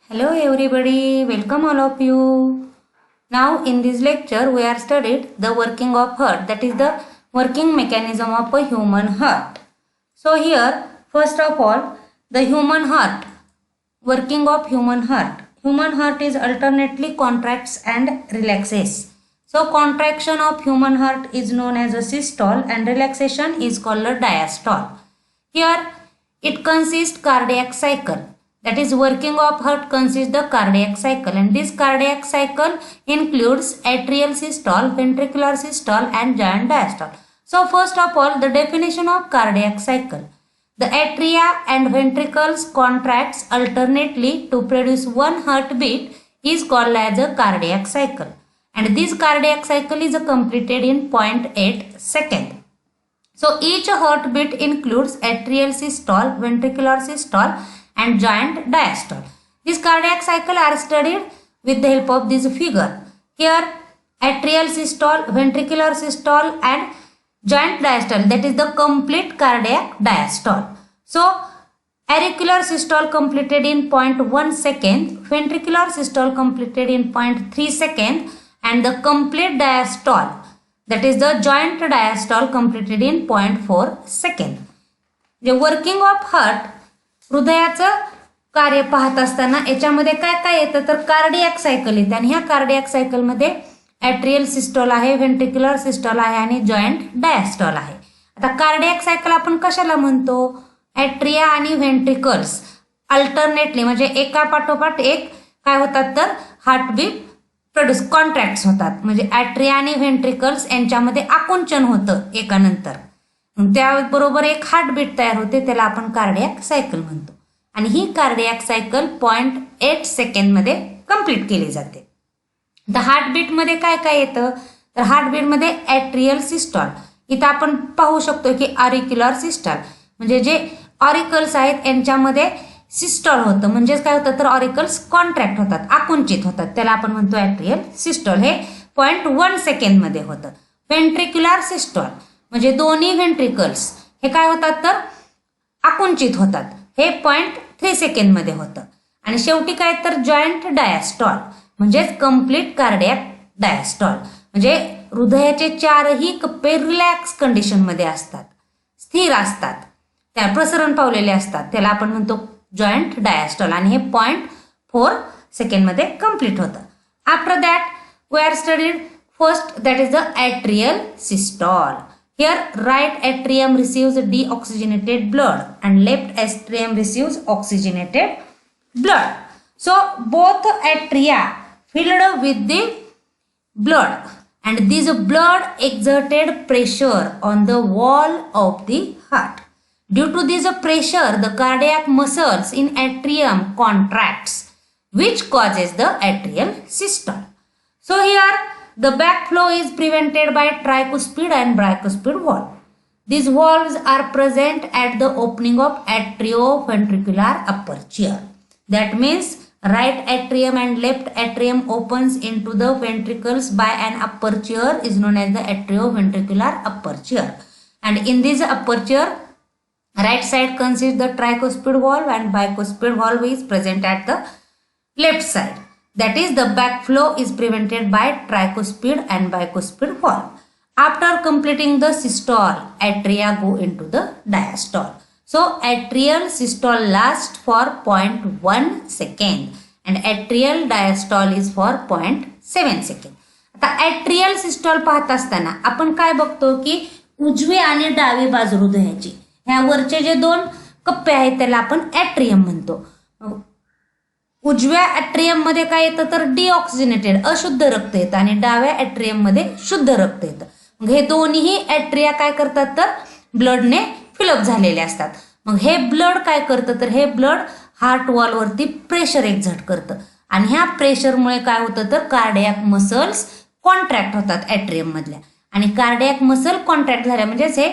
Hello everybody, welcome all of you. Now in this lecture we are studied the working of heart, that is the working mechanism of a human heart. So here first of all the human heart, working of human heart. Human heart is alternately contracts and relaxes. So contraction of human heart is known as a systole and relaxation is called a diastole. Here it consists cardiac cycle. That is working of heart consists the cardiac cycle, and this cardiac cycle includes atrial systole, ventricular systole and giant diastole. So first of all the definition of cardiac cycle. The atria and ventricles contracts alternately to produce one heartbeat is called as a cardiac cycle, and this cardiac cycle is completed in 0.8 seconds. So each heartbeat includes atrial systole, ventricular systole and giant diastole. These cardiac cycle are studied with the help of this figure. Here atrial systole, ventricular systole and giant diastole, that is the complete cardiac diastole. So auricular systole completed in 0.1 second, ventricular systole completed in 0.3 second and the complete diastole, that is the giant diastole completed in 0.4 second. The working of heart, हृदयाचं कार्य पाहत असताना याच्यामध्ये काय काय येतं तर cardiac cycle येते, आणि ह्या कार्डियक सायकलमध्ये ॲट्रियल सिस्टोल आहे, व्हेंट्रिक्युलर सिस्टोल आहे आणि जॉइंट डायस्टोल आहे. आता कार्डियक सायकल आपण कशाला म्हणतो, ॲट्रिया आणि व्हेंट्रिकल्स अल्टरनेटली म्हणजे एका पाठोपाठ एक काय होतात तर हार्टबीट प्रोड्यूस कॉन्ट्रॅक्ट्स होतात, म्हणजे ॲट्रिया आणि व्हेंट्रिकल्स यांच्यामध्ये आकुंचन होतं एकानंतर, त्याबरोबर एक हार्टबीट तयार होते, त्याला आपण कार्डियक सायकल म्हणतो. आणि ही कार्डियक सायकल 0.8 सेकंडमध्ये कंप्लीट केली जाते. तर हार्टबीटमध्ये काय काय येतं तर हार्टबीटमध्ये ॲट्रियल सिस्टॉल, इथं आपण पाहू शकतो की ऑरिक्युलर सिस्टॉल म्हणजे जे ऑरिकल्स आहेत यांच्यामध्ये सिस्टॉल होतं, म्हणजेच काय होतं तर ऑरिकल्स कॉन्ट्रॅक्ट होतात, आकुंचित होतात, त्याला आपण म्हणतो ॲट्रियल सिस्टॉल. हे 0.1 सेकंडमध्ये होतं. व्हेंट्रिक्युलर सिस्टॉल म्हणजे दोन्ही व्हेंट्रिकल्स हे काय होतात तर आकुंचित होतात, हे 0.3 सेकंडमध्ये होतं. आणि शेवटी काय तर जॉइंट डायस्टॉल म्हणजेच कम्प्लीट कार्डियक डायस्टॉल, म्हणजे हृदयाचे चारही कप्पे रिलॅक्स कंडिशनमध्ये असतात, स्थिर असतात, त्या प्रसरण पावलेले असतात, त्याला आपण म्हणतो जॉइंट डायस्टॉल, आणि हे 0.4 सेकंडमध्ये कंप्लीट होतं. After that we are studied first, that is the atrial systole. Here right atrium receives deoxygenated blood and left atrium receives oxygenated blood. So both atria filled with the blood and this blood exerted pressure on the wall of the heart. Due to this pressure the cardiac muscles in atrium contracts, which causes the atrial systole. So here the backflow is prevented by tricuspid and bicuspid valve. These valves are present at the opening of atrioventricular aperture. That means right atrium and left atrium opens into the ventricles by an aperture is known as the atrioventricular aperture. And in this aperture, right side consists the tricuspid valve and bicuspid valve is present at the left side. That is, the backflow is prevented by tricuspid and bicuspid valve. After completing the systole, atria go into the diastole. So atrial systole lasts for 0.1 second and atrial diastole is for 0.7 second. आता atrial systole पाहत असताना आपण काय बघतो की उजवी आणि डावी बाजू हृदयाची ह्या वरचे जे दोन कप्पे आहेत त्याला आपण ॲट्रियम म्हणतो. उजव्या ॲट्रियम मध्ये काय येतं तर डिऑक्सिजनेटेड अशुद्ध रक्त येतं आणि डाव्या ॲट्रियम मध्ये शुद्ध रक्त येतं. मग हे दोन्ही ॲट्रिया काय करतात तर ब्लडने फिलअप झालेले असतात. मग हे ब्लड काय करतं तर हे ब्लड हार्ट वॉलवरती प्रेशर एक्झर्ट करतं आणि ह्या प्रेशरमुळे काय होतं तर कार्डियक मसल्स कॉन्ट्रॅक्ट होतात ॲट्रियम मधल्या, आणि कार्डियक मसल कॉन्ट्रॅक्ट झाल्या म्हणजेच हे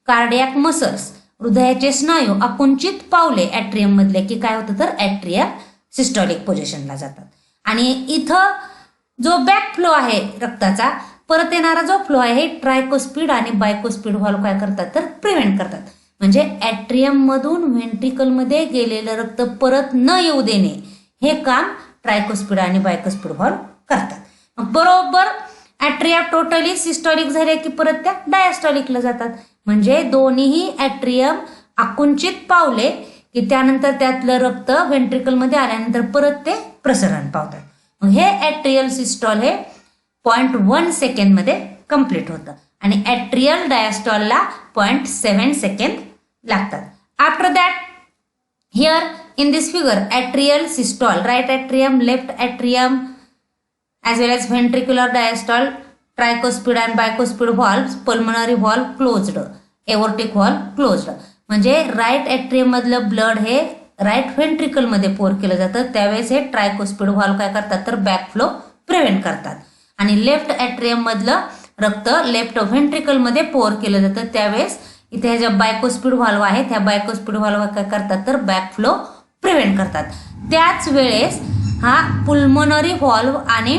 कार्डियक मसल्स हृदयाचे स्नायू आकुंचित पावले ॲट्रियम मधले की काय होतं तर ॲट्रिया सिस्टॉलिक पोझिशनला जातात. आणि इथं जो बॅक फ्लो आहे रक्ताचा परत येणारा जो फ्लो आहे हे ट्रायकोस्पीड आणि बायकोस्पीड व्हॉल्व काय करतात तर प्रिव्हेंट करतात, म्हणजे ॲट्रियम मधून व्हेंट्रिकल मध्ये गेलेलं रक्त परत न येऊ देणे हे काम ट्रायकोस्पिड आणि बायकोस्पिड व्हॉल्व करतात. मग बरोबर ॲट्रिया टोटली सिस्टॉलिक झाले की परत त्या डायस्टॉलिकला जातात. म्हणजे दोन्हीही ॲट्रियम आकुंचित पावले की त्यानंतर त्यातलं रक्त व्हेंट्रिकलमध्ये आल्यानंतर परत ते प्रसरण पावतात. मग हे ॲट्रियल सिस्टॉल हे 0.1 सेकंडमध्ये कंप्लीट होतं आणि ॲट्रियल डायस्टॉलला 0.7 सेकंड लागतात. After that here in this figure atrial systole, right atrium, left atrium as well as ventricular diastole, tricuspid and bicuspid valves, pulmonary valve closed, aortic valve closed. म्हणजे right atrium मधलं blood हे right ventricle मध्ये पोर केलं जातं. त्यावेळेस हे ट्रायकोस्पिड valve काय करतात तर बॅक फ्लो प्रिव्हेंट करतात. आणि लेफ्ट ॲट्रियम मधलं रक्त लेफ्ट व्हेंट्रिकल मध्ये पोर केलं जातं. त्यावेळेस इथे ह्या ज्या बायकोस्पिड व्हॉल्व आहे त्या बायकोस्पिड व्हॉल्व काय करतात तर बॅक फ्लो प्रिव्हेंट करतात. त्याच वेळेस हा पुल्मोनरी व्हॉल्व आणि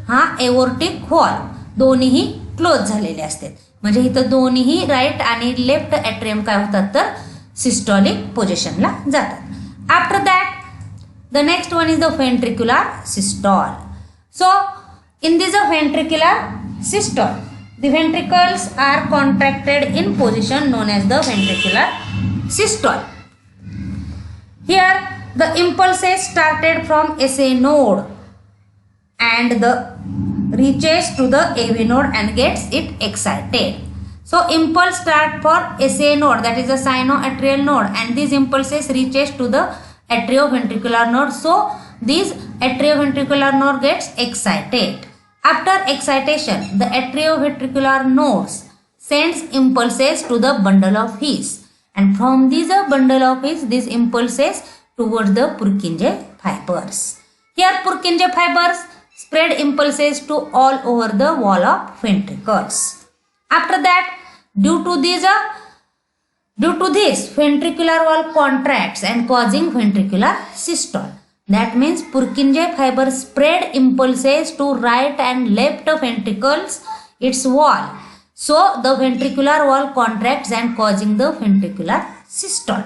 हा एओर्टिक व्हॉल्व दोन्हीही क्लोज झालेले असतात. म्हणजे इथं दोन्हीही राईट आणि लेफ्ट ॲट्रियम काय होतात तर सिस्टॉलिक पोझिशनला जातात. After that the next one is the ventricular systole. So in this ventricular systole the ventricles are contracted in position known as the ventricular systole. Here the impulses started from SA node and the reaches to the AV node and gets it excited. So impulse start for SA node, that is the sinoatrial node, and these impulses reaches to the atrioventricular node. So these atrioventricular node gets excited. After excitation, the atrioventricular nodes sends impulses to the bundle of His, and from these bundle of His, these impulses towards the Purkinje fibers. Here Purkinje fibers spread impulses to all over the wall of ventricles. After that, due to this, ventricular wall contracts and causing ventricular systole. That means Purkinje fibers spread impulses to right and left ventricles its wall. So the ventricular wall contracts and causing the ventricular systole.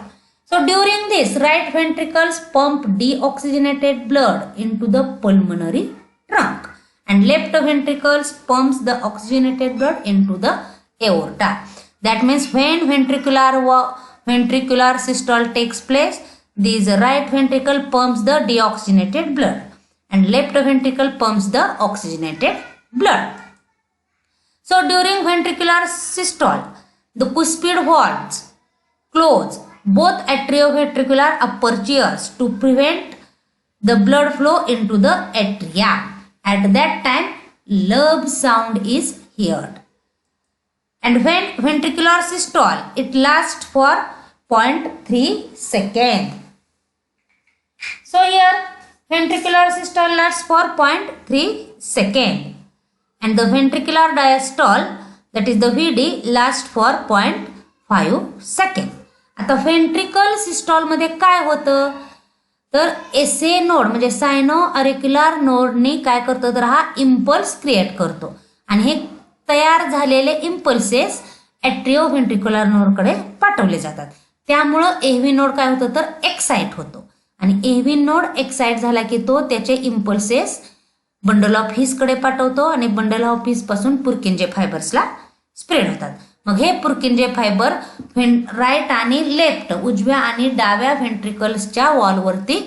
So during this, right ventricles pump deoxygenated blood into the pulmonary trunk and left ventricles pumps the oxygenated blood into the aorta. That means when ventricular systole takes place, this right ventricle pumps the deoxygenated blood and left ventricle pumps the oxygenated blood. So during ventricular systole, the cuspid valves close both atrioventricular apertures to prevent the blood flow into the atria. At that time, lub sound is heard. And when ventricular systole, it lasts for 0.3 seconds. So here ventricular systole lasts for 0.3 seconds and the ventricular diastole, that is the VD, lasts for 0.5 seconds. आता ventricle systole मध्ये काय होतं तर SA node म्हणजे सायनो अरिक्युलर नोडने काय करतो तर हा इम्पल्स क्रिएट करतो आणि हे तयार झालेले इम्पल्सेस ॲट्रिओव्हेंट्रिक्युलर नोडकडे पाठवले जातात. त्यामुळं AV नोड काय होतं तर एक्साइट होतो आणि AV नोड एक्साइट झाला की तो त्याचे इम्पल्सेस बंडल ऑफ हिस कडे पाठवतो आणि बंडल ऑफ हिस पासून पुर्किंजे फायबर्सला स्प्रेड होतात. मग हे पुर्किंजे फायबर राईट आणि लेफ्ट उजव्या आणि डाव्या व्हेंट्रिकल्सच्या वॉलवरती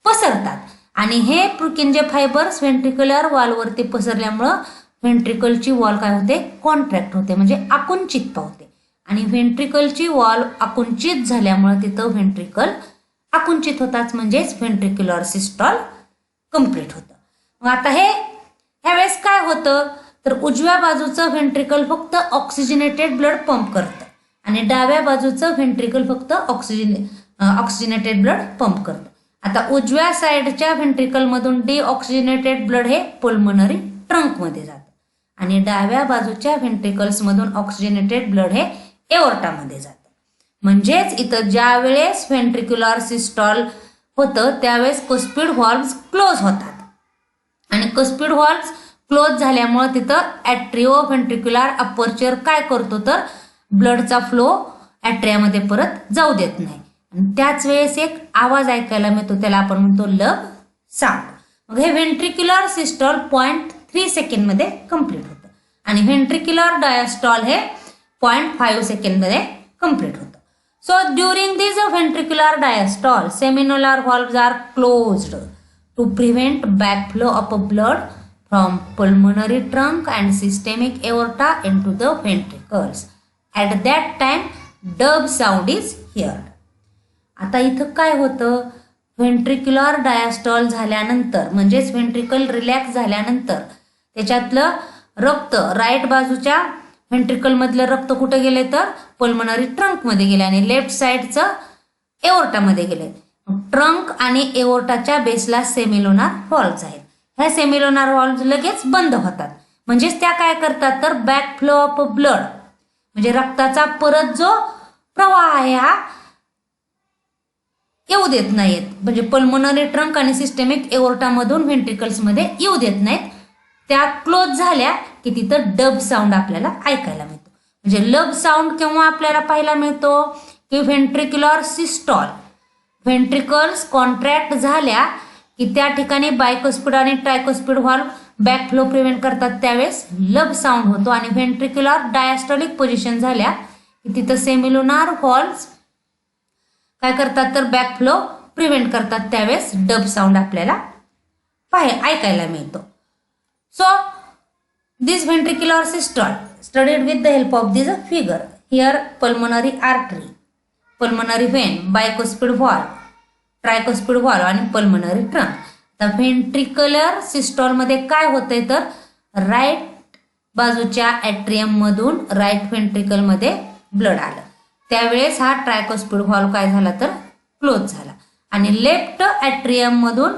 पसरतात आणि हे पुर्किंजे फायबर्स व्हेंट्रिक्युलर वॉलवरती पसरल्यामुळं व्हेंट्रिकलची वॉल काय होते कॉन्ट्रॅक्ट होते म्हणजे आकुंचित पावते आणि व्हेंट्रिकलची वॉल आकुंचित झाल्यामुळे तिथं व्हेंट्रिकल आकुंचित होताच म्हणजेच व्हेंट्रिक्युलर सिस्टॉल कंप्लीट होतं. मग आता ह्यावेळेस काय होतं तर उजव्या बाजूचं व्हेंट्रिकल फक्त ऑक्सिजनेटेड ब्लड पंप करतं आणि डाव्या बाजूचं व्हेंट्रिकल फक्त ऑक्सिजनेटेड ब्लड पंप करतं. आता उजव्या साईडच्या व्हेंट्रिकलमधून डिऑक्सिजनेटेड ब्लड हे पुल्मोनरी ट्रंकमध्ये जातं आणि डाव्या बाजूच्या व्हेंट्रिकल्समधून ऑक्सिजनेटेड ब्लड हे एओर्टामध्ये जातं. म्हणजेच इथं ज्या वेळेस व्हेंट्रिक्युलर सिस्टॉल होतं त्यावेळेस कुस्पिड व्हॉल्व्स क्लोज होतात आणि कुस्पिड व्हॉल्व्स क्लोज झाल्यामुळे तिथं ॲट्रिओव्हेंट्रिक्युलर अपर्चर काय करतो तर ब्लडचा फ्लो ॲट्रियामध्ये परत जाऊ देत नाही आणि त्याच वेळेस एक आवाज ऐकायला मिळतो त्याला आपण म्हणतो लब साऊंड. मग हे व्हेंट्रिक्युलर सिस्टॉल 0.3 सेकंडमध्ये कंप्लीट होतं आणि व्हेंट्रिक्युलर डायस्टॉल हे 0.5 सेकंडमध्ये कंप्लीट होतं. So during this ventricular diastole semilunar valves are closed to prevent backflow of blood from pulmonary trunk and systemic aorta into the ventricles. At that time dub sound is heard. आता इथं काय होतं, ventricular diastole झाल्यानंतर म्हणजेच ventricle relax झाल्यानंतर त्याच्यातलं रक्त right बाजूच्या व्हेंट्रिकलमधलं रक्त कुठं गेले तर पल्मोनरी ट्रंकमध्ये गेले आणि लेफ्ट साईडचं एओर्टामध्ये गेले. ट्रंक आणि एओर्टाच्या बेसला सेमिलोनार व्हॉल्व्ज आहेत. ह्या सेमिलोनार व्हॉल्व्ज लगेच बंद होतात. म्हणजेच त्या काय करतात तर बॅक फ्लो ऑफ ब्लड म्हणजे रक्ताचा परत जो प्रवाह आहे हा येऊ देत नाहीत. म्हणजे पल्मोनरी ट्रंक आणि सिस्टेमिक एओर्टामधून व्हेंट्रिकल्समध्ये येऊ देत नाहीत. त्या क्लोज झाल्या की तिथं डब साऊंड आपल्याला ऐकायला मिळतो. म्हणजे लब साऊंड केव्हा आपल्याला पाहायला मिळतो की व्हेंट्रिक्युलर सिस्टॉल व्हेंट्रिकल्स कॉन्ट्रॅक्ट झाल्या की त्या ठिकाणी बायकोस्पिड आणि ट्रायकोस्पिड व्हॉल्व बॅकफ्लो प्रिव्हेंट करतात त्यावेळेस लब साऊंड होतो. आणि व्हेंट्रिक्युलर डायस्टॉलिक पोझिशन झाल्या की तिथं सेमिलोनार व्हॉल्व्स काय करतात तर बॅकफ्लो प्रिव्हेंट करतात त्यावेळेस डब साऊंड आपल्याला ऐकायला मिळतो. So this ventricular systole studied with the help of this figure. Here pulmonary artery, pulmonary vein, bicuspid valve, tricuspid valve आणि पल्मोनरी ट्रंक. तर व्हेंट्रिक्युलर सिस्टॉलमध्ये काय होतंय तर राईट बाजूच्या ॲट्रियम मधून राईट व्हेंट्रिकलमध्ये ब्लड आलं त्यावेळेस हा ट्रायकोस्पिड व्हॉल्व काय झाला तर क्लोज झाला आणि लेफ्ट ॲट्रियम मधून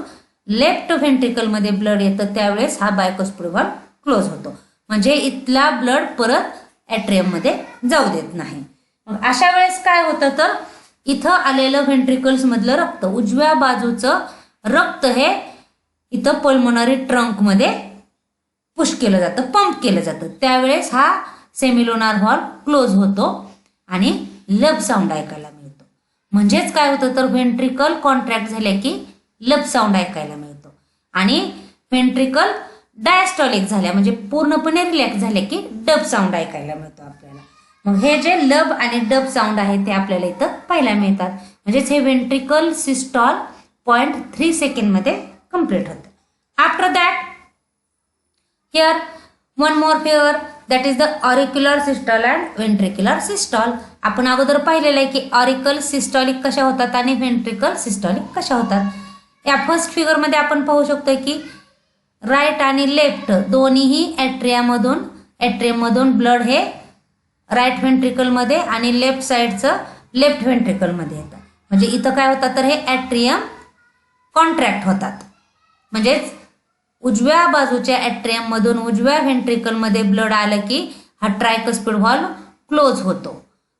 लेफ्ट व्हेंट्रिकलमध्ये ब्लड येतं त्यावेळेस हा बायकोस्पिड व्हॉल्व क्लोज होतो. म्हणजे इथला ब्लड परत ॲट्रियममध्ये जाऊ देत नाही. मग अशा वेळेस काय होतं तर इथं आलेलं व्हेंट्रिकल्स मधलं रक्त उजव्या बाजूचं रक्त हे इथं पल्मोनरी ट्रंकमध्ये पुश केलं जातं, पंप केलं जातं. त्यावेळेस हा सेमिलोनार व्हॉल्व क्लोज होतो आणि लब साऊंड ऐकायला मिळतो. म्हणजेच काय होतं तर व्हेंट्रिकल कॉन्ट्रॅक्ट झाले की लब साऊंड ऐकायला मिळतो आणि व्हेंट्रिकल डायस्टॉलिक झाल्या म्हणजे पूर्णपणे रिलॅक्स झाले की डब साऊंड ऐकायला मिळतो आपल्याला. मग हे जे लब आणि डब साऊंड आहे ते आपल्याला इथं पाहायला मिळतात. म्हणजेच हे व्हेंट्रिकल सिस्टॉल 0.3 सेकंडमध्ये कंप्लीट होतं. After that here one more figure that is the auricular systole and ventricular systole. आपण अगोदर पाहिलेलं आहे की ऑरिकल सिस्टॉलिक कशा होतात आणि व्हेंट्रिकल सिस्टॉलिक कशा होतात. या फर्स्ट फिगरमध्ये आपण पाहू शकतो की राईट आणि लेफ्ट दोन्हीही ॲट्रियममधून ब्लड हे राईट व्हेंट्रिकलमध्ये आणि लेफ्ट साईडचं लेफ्ट व्हेंट्रिकलमध्ये येतं. म्हणजे इथं काय होतं तर हे ॲट्रियम कॉन्ट्रॅक्ट होतात. म्हणजेच उजव्या बाजूच्या ॲट्रियममधून उजव्या व्हेंट्रिकलमध्ये ब्लड आलं की हा ट्रायकोस्पिड व्हॉल्व क्लोज होतो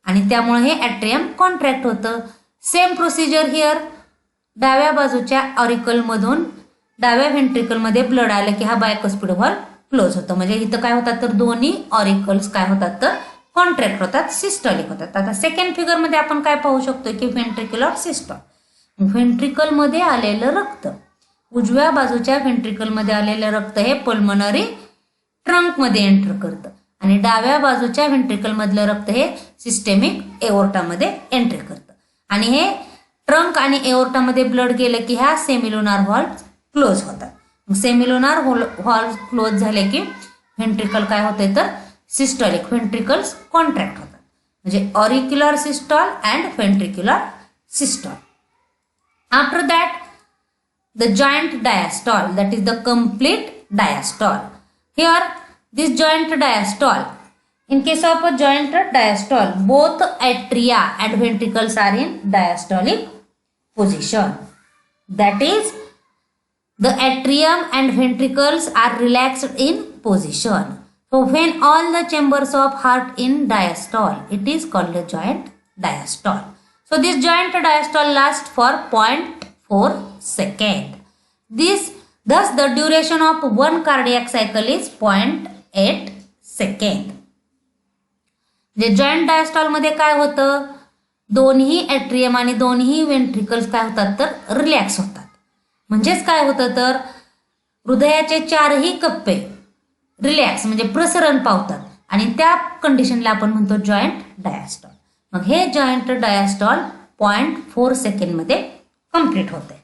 आणि त्यामुळे हे ॲट्रियम कॉन्ट्रॅक्ट होतं. सेम प्रोसिजर हिअर डाव्या बाजूच्या ऑरिकलमधून डाव्या व्हेंट्रिकलमध्ये ब्लड आलं की हा बायकोस्पिड व्हॉल्व क्लोज होतं. म्हणजे इथं काय होतात तर दोन्ही ऑरिकल्स काय होतात तर कॉन्ट्रॅक्ट होतात, सिस्टॉलिक होतात. आता सेकंड फिगरमध्ये आपण काय पाहू शकतो की व्हेंट्रिक्युलर सिस्टॉल व्हेंट्रिकलमध्ये आलेलं रक्त उजव्या बाजूच्या व्हेंट्रिकलमध्ये आलेलं रक्त हे पल्मोनरी ट्रंकमध्ये एंटर करतं आणि डाव्या बाजूच्या व्हेंट्रिकलमधलं रक्त हे सिस्टेमिक एओर्टामध्ये एंट्री करतं आणि हे ट्रंक आणि एओर्टामध्ये ब्लड गेलं की ह्या सेमिलोनार व्हॉल्व क्लोज होतात. सेमिलोनार व्हॉल्व क्लोज झाले की व्हेंट्रिकल काय होते तर सिस्टॉलिक व्हेंट्रिकल्स कॉन्ट्रॅक्ट होतात. म्हणजे auricular systole and ventricular systole. After that the joint diastole, that is the complete diastole. Here this joint diastole, in case of a joint diastole both atria and ventricles are in diastolic position. That is the atrium and ventricles are relaxed in position. So when all the chambers of heart in diastole, it is called a joint diastole. So this joint diastole lasts for 0.4 second. Thus the duration of one cardiac cycle is 0.8 second. जे joint diastole मध्ये काय होतं दोन्ही atrium आणि दोन्ही व्हेंट्रिकल्स काय होतात तर रिलॅक्स होतात. म्हणजेच काय होतं तर हृदयाचे चारही कप्पे रिलॅक्स म्हणजे प्रसरण पावतात आणि त्या कंडिशनला आपण म्हणतो जॉईंट डायस्टॉल. मग हे जॉईंट डायस्टॉल 0.4 सेकंडमध्ये कंप्लीट होते.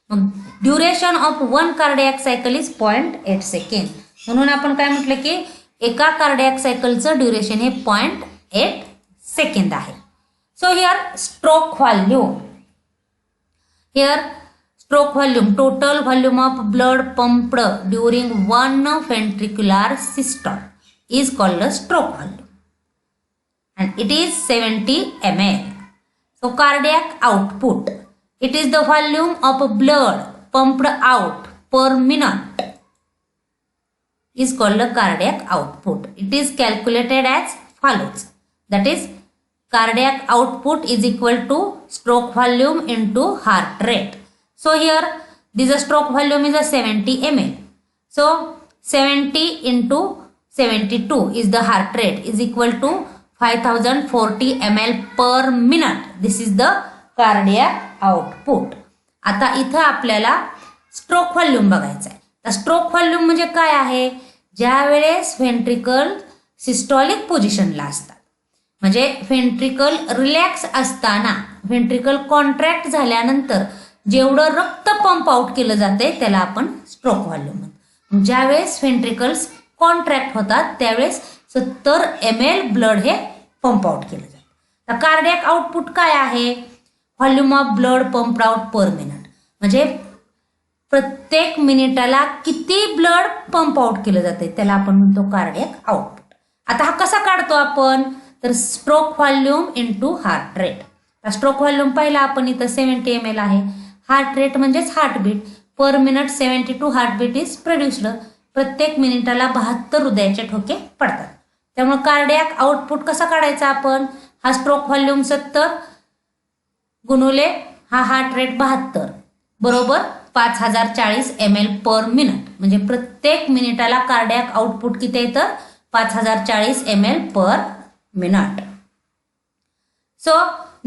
मग duration of one cardiac cycle is 0.8 second. म्हणून आपण काय म्हटलं की एका कार्डियाक सायकलचं ड्युरेशन हे 0.8 सेकंड आहे. So here stroke volume. Here stroke volume, total volume of blood pumped during one ventricular systole is called a stroke volume and it is 70 ml. So cardiac output, it is the volume of blood pumped out per minute is called a cardiac output. It is calculated as follows. That is cardiac output is equal to stroke volume into heart rate. So here this stroke volume is a 70 ml. So 70 into 72 is the heart rate is equal to 5040 ml per minute. This is the cardiac output. आता इथं आपल्याला stroke volume बघायचा आहे. तर stroke volume म्हणजे काय आहे? ज्या वेळेस व्हेंट्रिकल सिस्टॉलिक पोझिशनला असतात म्हणजे व्हेंट्रिकल रिलॅक्स असताना व्हेंट्रिकल कॉन्ट्रॅक्ट झाल्यानंतर जेवढं रक्त पंप आउट केलं जाते त्याला आपण स्ट्रोक व्हॉल्यूम म्हणतो. ज्यावेळेस व्हेंट्रिकल्स कॉन्ट्रॅक्ट होतात त्यावेळेस 70 ml ब्लड हे पंप आउट केलं जातं. तर कार्डियाक आउटपुट काय आहे? Volume of blood pump out per minute म्हणजे प्रत्येक मिनिटाला किती ब्लड पंप आउट केलं जाते त्याला आपण म्हणतो कार्डियाक आउटपुट. आता हा कसा काढतो आपण तर stroke volume into heart rate. Stroke volume पाहिला आपण इथं 70 ml आहे. हार्ट रेट म्हणजेच heartbeat per minute 72 heartbeat is produced. प्रत्येक मिनिटाला 72 हृदयाचे ठोके पडतात. त्यामुळे कार्डियाक आउटपुट कसा काढायचा आपण? हा स्ट्रोक व्हॉल्यूम 70 गुणुले हा हार्ट रेट 72 बरोबर 5040 ml पर मिनिट म्हणजे प्रत्येक मिनिटाला कार्डियाक आउटपुट किती आहे तर 5040 ml per minute. So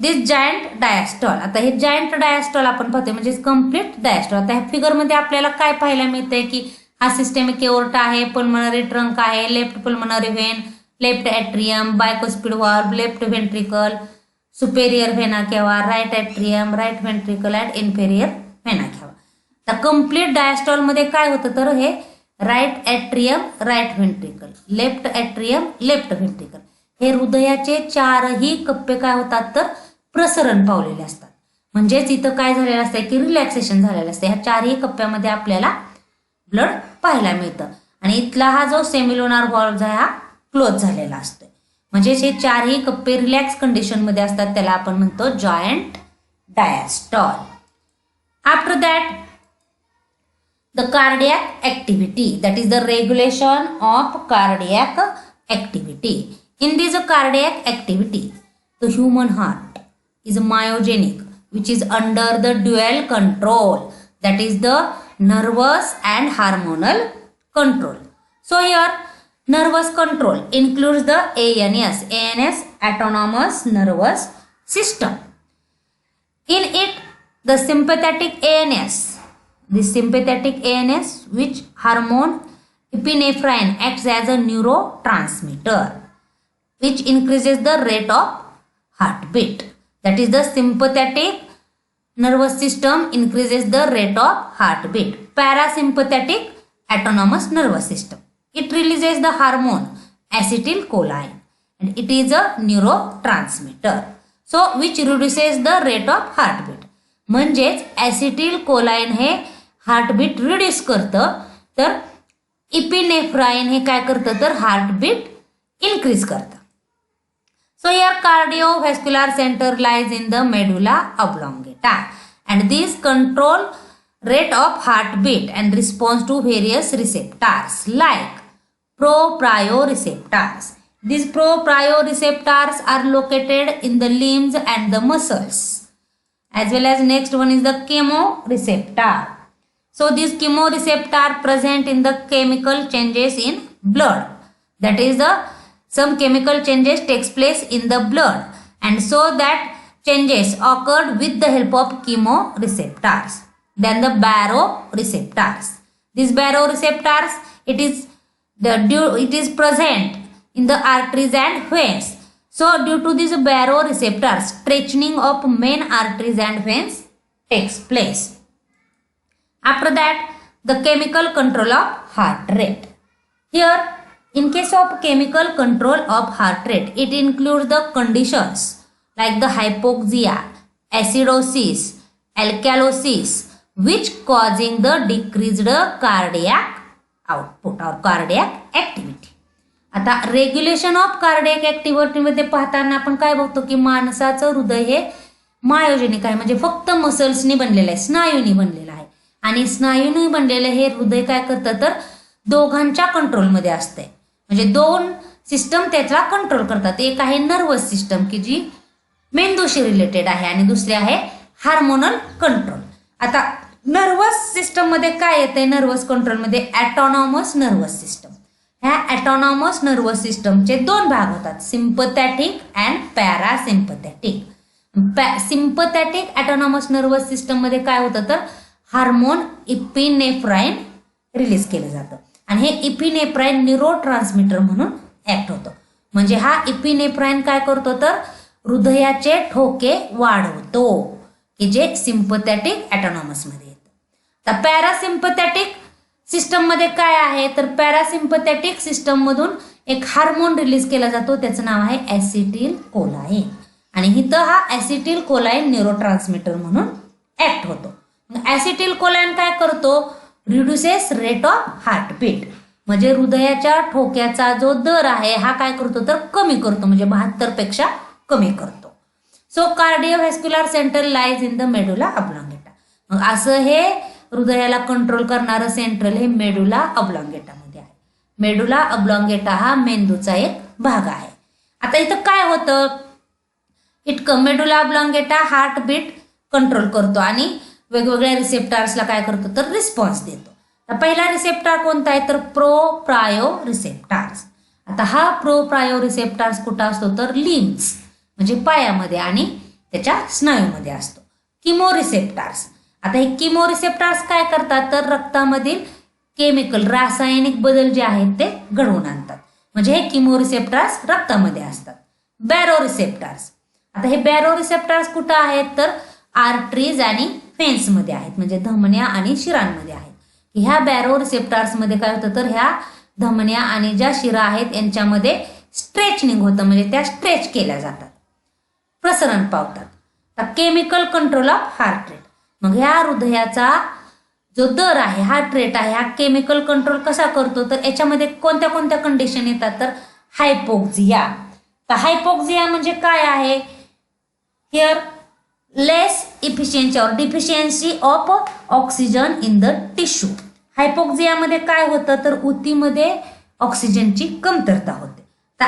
this giant diastole. आता हे जायंट डायस्टॉल आपण पाहतोय म्हणजे कम्प्लीट डायस्टॉल. आता ह्या फिगरमध्ये आपल्याला काय पाहायला मिळतंय की हा सिस्टेमिक एओर्टा आहे, पल्मनरी ट्रंक आहे, left pulmonary vein, left atrium, bicuspid valve, left ventricle, superior vena cava, right atrium, right ventricle and inferior vena cava. तर कम्प्लीट डायस्टॉलमध्ये काय होतं तर हे right atrium, right ventricle, left atrium, left ventricle हे हृदयाचे चारही कप्पे काय होतात तर प्रसरण पावलेले असतात. म्हणजेच इथं काय झालेलं असतं की रिलॅक्सेशन झालेलं असतं. ह्या चारही कप्प्यामध्ये आपल्याला ब्लड पाहायला मिळतं आणि इथला हा जो सेमिलोनार व्हॉल्व्ह आहे हा क्लोज झालेला असतो. म्हणजेच हे चारही कप्पे रिलॅक्स कंडिशनमध्ये असतात त्याला आपण म्हणतो joint diastole. After that the cardiac activity that is the regulation of cardiac activity. In this cardiac activity, the human heart is myogenic, which is under the dual control, that is the nervous and hormonal control. So here, nervous control includes the ANS, autonomous nervous system. In it, the sympathetic ANS, which hormone epinephrine acts as a neurotransmitter, which increases the rate of heartbeat. That is the sympathetic nervous system increases the rate of heartbeat. Parasympathetic autonomous nervous system. It releases the hormone acetylcholine and it is a neurotransmitter. So which reduces the rate of heartbeat. म्हणजेच ॲसिटिलकोलाइन हे heartbeat reduce करतं तर इपिनेफ्राइन हे काय करतं तर heartbeat increase करतं. So here cardiovascular center lies in the medulla oblongata and these control rate of heartbeat and response to various receptors like proprioceptors. These proprioceptors are located in the limbs and the muscles as well as next one is the chemoreceptor. So these chemoreceptor present in the chemical changes in blood. That is the some chemical changes takes place in the blood and so that changes occurred with the help of chemoreceptors. than the baroreceptors. These baroreceptors, it is present in the arteries and veins. So due to these baroreceptors, stretching of main arteries and veins takes place. After that, the chemical control of heart rate. Here, in case of chemical control of heart rate, it includes the conditions like the hypoxia, acidosis, alkalosis, which causing the decreased cardiac output or cardiac activity. आता regulation of cardiac activity मध्ये पाहताना आपण काय बघतो की माणसाचं हृदय हे मायोजेनिक आहे, म्हणजे फक्त मसल्सनी बनलेलं आहे, स्नायूंनी बनलेलं आहे. आणि स्नायूंनी बनलेलं हे हृदय काय करतं तर दोघांच्या कंट्रोलमध्ये असते, म्हणजे दोन सिस्टम त्याचा कंट्रोल करतात. एक आहे नर्वस सिस्टम की जी मेंदूशी रिलेटेड आहे आणि दुसरी आहे हार्मोनल कंट्रोल. आता नर्वस सिस्टम मध्ये काय येते, नर्वस कंट्रोल मध्ये ऑटोनॉमस नर्वस सिस्टम. ह्या ऑटोनॉमस नर्वस सिस्टमचे दोन भाग होतात, sympathetic and parasympathetic. Sympathetic autonomous nervous system मध्ये काय होतं तर हार्मोन इपिनेफ्राईन रिलीज केलं जातं आणि हे इपिनेफ्राईन न्यूरो ट्रान्समीटर म्हणून ऍक्ट होतं. म्हणजे हा इपिनेफ्राईन काय करतो तर हृदयाचे ठोके वाढवतो की जे सिम्पथॅटिक ऑटोनॉमस मध्ये येतं. तर पॅरासिम्पथॅटिक सिस्टम मध्ये काय आहे तर पॅरासिम्पथॅटिक सिस्टम मधून एक हार्मोन रिलीज केला जातो, त्याचं नाव आहे ऍसिटिल कोलाइन आणि इथं हा ऍसिटिल कोलाइन न्यूरो ट्रान्समीटर म्हणून ऍक्ट होतो. ऍसिटिल कोलाइन काय करतो, रिड्युसेस रेट ऑफ हार्टबीट, म्हणजे हृदयाच्या ठोक्याचा जो दर आहे हा काय करतो तर कमी करतो, म्हणजे 72 पेक्षा कमी करतो. So cardiovascular centre lies in the medulla oblongata. मग असं हे हृदयाला कंट्रोल करणारं सेंट्रल हे मेडुला ऑब्लॉंगेटा मध्ये आहे. मेडुला ऑब्लॉंगेटा हा मेंदूचा एक भाग आहे. आता इथं काय होतं, मेडुला ऑब्लॉंगेटा हार्टबीट कंट्रोल करतो आणि वेगवेगळ्या रिसेप्टर्सला काय करतो तर रिस्पॉन्स देतो. तर पहिला रिसेप्टर कोणता आहे तर प्रोप्रायो रिसेप्टर्स. आता हा प्रोप्रायो रिसेप्टर्स कुठं असतो तर लिम्स म्हणजे पायामध्ये आणि त्याच्या स्नायूमध्ये असतो. किमो रिसेप्टर्स, आता हे किमो रिसेप्टर्स काय करतात तर रक्तामधील केमिकल रासायनिक बदल जे आहेत ते घडवून आणतात, म्हणजे हे किमो रिसेप्टर्स रक्तामध्ये असतात. बॅरो रिसेप्टर्स, आता हे बॅरो रिसेप्टर्स कुठं आहेत तर आर्टरीज आणि व्हेन्स मध्ये आहेत, म्हणजे धमन्या आणि शिरांमध्ये आहेत. ह्या बॅरो रिसेप्टर्स मध्ये काय होतं तर ह्या धमन्या आणि ज्या शिरा आहेत यांच्यामध्ये स्ट्रेचनिंग होतं, म्हणजे त्या स्ट्रेच केल्या जातात, प्रसरण पावतात. तर chemical control of heart rate, मग ह्या हृदयाचा जो दर आहे हार्ट रेट आहे हा केमिकल कंट्रोल कसा करतो तर याच्यामध्ये कोणत्या कोणत्या कंडिशन येतात तर हायपोक्सिया. तर हायपोक्सिया म्हणजे काय आहे, here less efficiency or deficiency of oxygen in the tissue. हायपोक्सियामध्ये काय होतं तर उतीमध्ये ऑक्सिजनची कमतरता होते. तर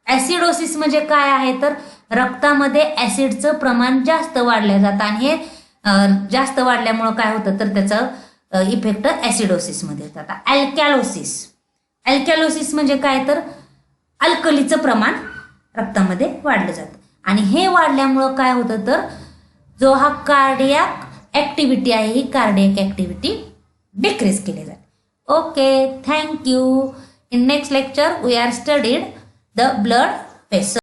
ऍसिडोसिस म्हणजे काय आहे तर रक्तामध्ये ऍसिडचं प्रमाण जास्त वाढलं जातं आणि हे जास्त वाढल्यामुळं काय होतं तर त्याचं इफेक्ट ऍसिडोसिस मध्ये येतात. अल्कॅलोसिस म्हणजे काय तर अल्कलीचं प्रमाण रक्तामध्ये वाढलं जातं आणि हे वाढल्यामुळं काय होतं तर जो हा कार्डियाक ऍक्टिव्हिटी आहे ही कार्डियाक ऍक्टिव्हिटी डिक्रीज केली जाते. Okay, thank you. In next lecture we are studied the blood vessel.